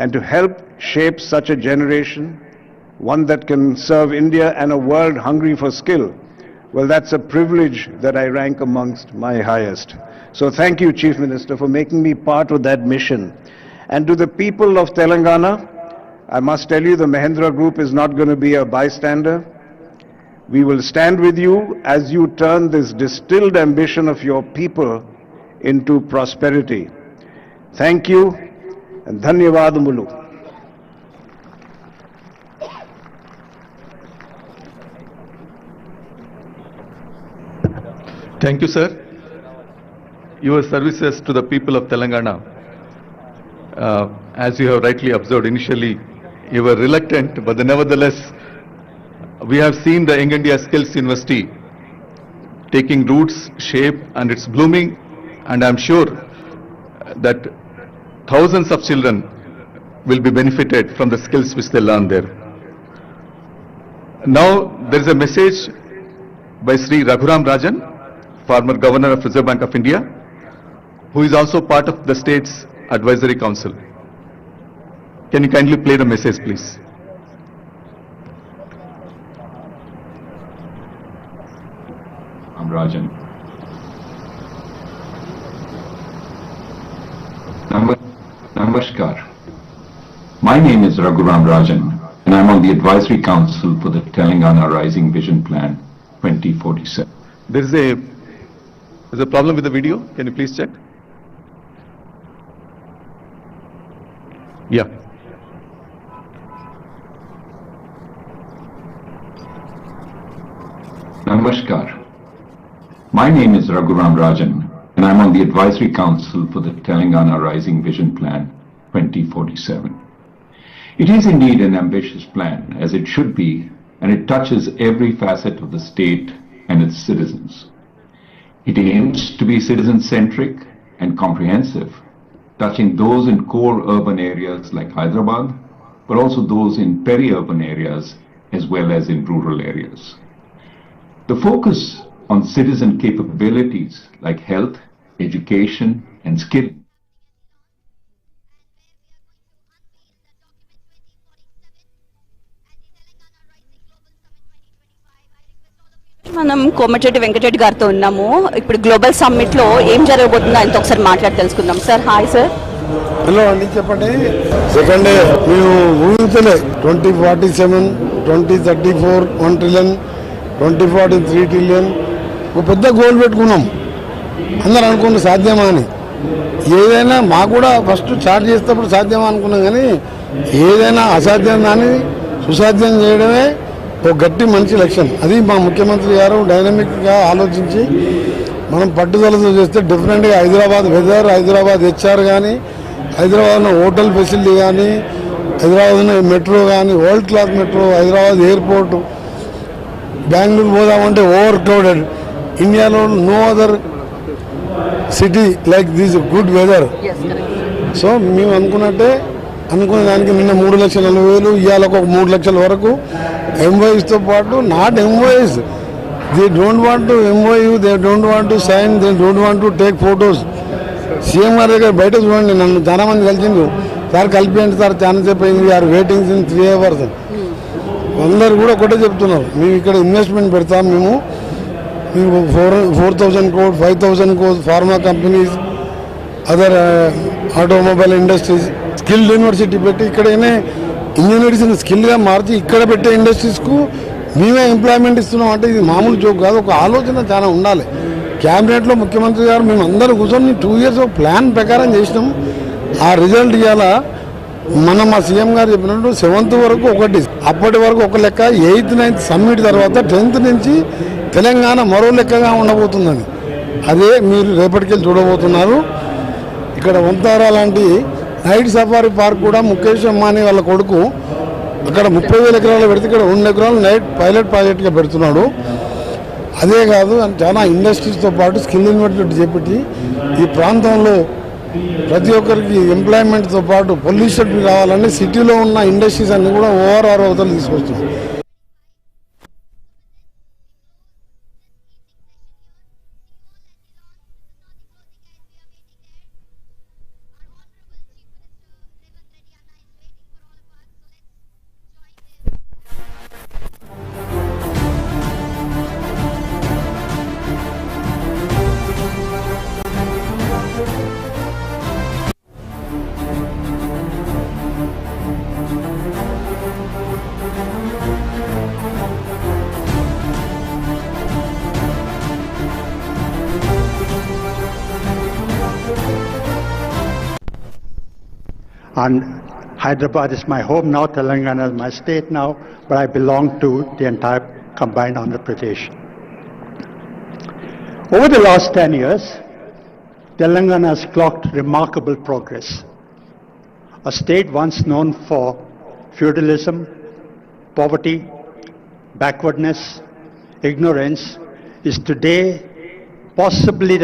and to help shape such a generation, one that can serve India and a world hungry for skill, well, that's a privilege that I rank amongst my highest. So thank you, Chief Minister, for making me part of that mission. And to the people of Telangana, I must tell you the Mahindra Group is not going to be a bystander. We will stand with you as you turn this distilled ambition of your people into prosperity. Thank you and dhanyavadamulu. Thank you, sir. Your services to the people of Telangana, as you have rightly observed initially, you were reluctant, but nevertheless, we have seen the Young India Skills University taking roots, shape, and it's blooming, and I'm sure that thousands of children will be benefited from the skills which they learn there. Now, there is a message by Sri Raghuram Rajan, former Governor of Reserve Bank of India, who is also part of the State's Advisory Council. Can you kindly play the message, please? I'm Rajan. Namaskar. My name is Raghuram Rajan, and I'm on the Advisory Council for the Telangana Rising Vision Plan 2047. There's a problem with the video. Can you please check? Yeah. Namaskar. My name is Raghuram Rajan, and I'm on the Advisory Council for the Telangana Rising Vision Plan 2047. It is indeed an ambitious plan, as it should be, and it touches every facet of the state and its citizens. It aims to be citizen-centric and comprehensive, touching those in core urban areas like Hyderabad, but also those in peri-urban areas as well as in rural areas. The focus on citizen capabilities like health, education, and skill మనం కోమటిరెడ్డి వెంకటరెడ్డి గారితో ఉన్నాము. ఇప్పుడు global summit లో ఏం జరగబోతుందో ఆయనతో ఒకసారి మాట్లాడి తెలుసుకుందాం. Sir hi sir. హలో అండి, చెప్పండి. సెకండ్ మేము ఊహించలే 2047, 2034 1 ట్రిలియన్, 2040 3 ట్రిలియన్ ఒక పెద్ద గోల్ పెట్టుకున్నాం. అందరూ అనుకున్న సాధ్యమా అని. ఏదైనా మాకు కూడా ఫస్ట్ చార్జ్ చేసేటప్పుడు సాధ్యమా అనుకున్నాం, కానీ ఏదైనా అసాధ్యం దాన్ని సుసాధ్యం చేయడమే ఒక గట్టి మంచి లక్ష్యం. అది మా ముఖ్యమంత్రి గారు డైనమిక్గా ఆలోచించి మనం పట్టుదలతో చేస్తే డిఫరెంట్గా హైదరాబాద్ వెదర్, హైదరాబాద్ హెచ్ఆర్ కానీ, హైదరాబాద్లో హోటల్ ఫెసిలిటీ కానీ, హైదరాబాద్లో మెట్రో కానీ, world class metro, Hyderabad airport, Bengaluru పోదామంటే ఓవర్ క్రౌడెడ్. ఇండియాలో no other city like this good weather. So మేము అనుకునే దానికి నిన్న 3,40,000, ఇవాళ ఒక 3 లక్షల వరకు ఎంఓయూస్తో పాటు not MOUs, they don't want to MOU, they don't want to sign, they don't want to take photos. CM గారి దగ్గర బయట చూడండి, నన్ను చాలా మంది కలిసిండ్రు. సార్ కలిపియండి సార్, చాలా చెప్పయింది, వీఆర్ వెయిటింగ్ ఇన్ 3 hours. అందరు కూడా ఒకటే చెప్తున్నారు, మేము ఇక్కడ ఇన్వెస్ట్మెంట్ పెడతాం, మేము 4,000 crores, 5,000 crores, pharma companies, other automobile industries, skill university పెట్టి ఇక్కడనే ఇంజనీర్స్ని స్కిల్గా మార్చి ఇక్కడ పెట్టే ఇండస్ట్రీస్కు మేమే ఎంప్లాయ్మెంట్ ఇస్తున్నాం. అంటే ఇది మామూలు జోక్ కాదు, ఒక ఆలోచన చాలా ఉండాలి. క్యాబినెట్లో ముఖ్యమంత్రి గారు మేము అందరూ కూర్చొని 2 years ప్లాన్ ప్రకారం చేసినాం. ఆ రిజల్ట్ ఇవాళ మా సీఎం గారు చెప్పినట్టు 7th వరకు ఒకటి, అప్పటి వరకు ఒక లెక్క, 8th 9th సమ్మిట్ తర్వాత 10th నుంచి తెలంగాణ మరో లెక్కగా ఉండబోతుందని. అదే మీరు రేపటికెళ్ళి చూడబోతున్నారు. ఇక్కడ వంతారా లాంటి నైట్ సఫారీ పార్క్ కూడా ముఖేష్ అంబానీ వాళ్ళ కొడుకు అక్కడ 30,000 ఎకరాలు పెడితే ఇక్కడ 2 ఎకరాలు నైట్ పైలట్ ప్రాజెక్ట్గా పెడుతున్నాడు. అదే కాదు, చాలా ఇండస్ట్రీస్తో పాటు స్కిల్ యూనివర్సిటీ చేపట్టి ఈ ప్రాంతంలో ప్రతి ఒక్కరికి ఎంప్లాయ్మెంట్తో పాటు పొల్యూషన్ కావాలని సిటీలో ఉన్న ఇండస్ట్రీస్ అన్ని కూడా ఓఆర్ఆర్ అవతలు తీసుకొస్తున్నాం. And Hyderabad is my home now, Telangana is my state now, but I belong to the entire combined Andhra Pradesh. Over the last 10 years, Telangana has clocked remarkable progress. A state once known for feudalism, poverty, backwardness, ignorance, is today possibly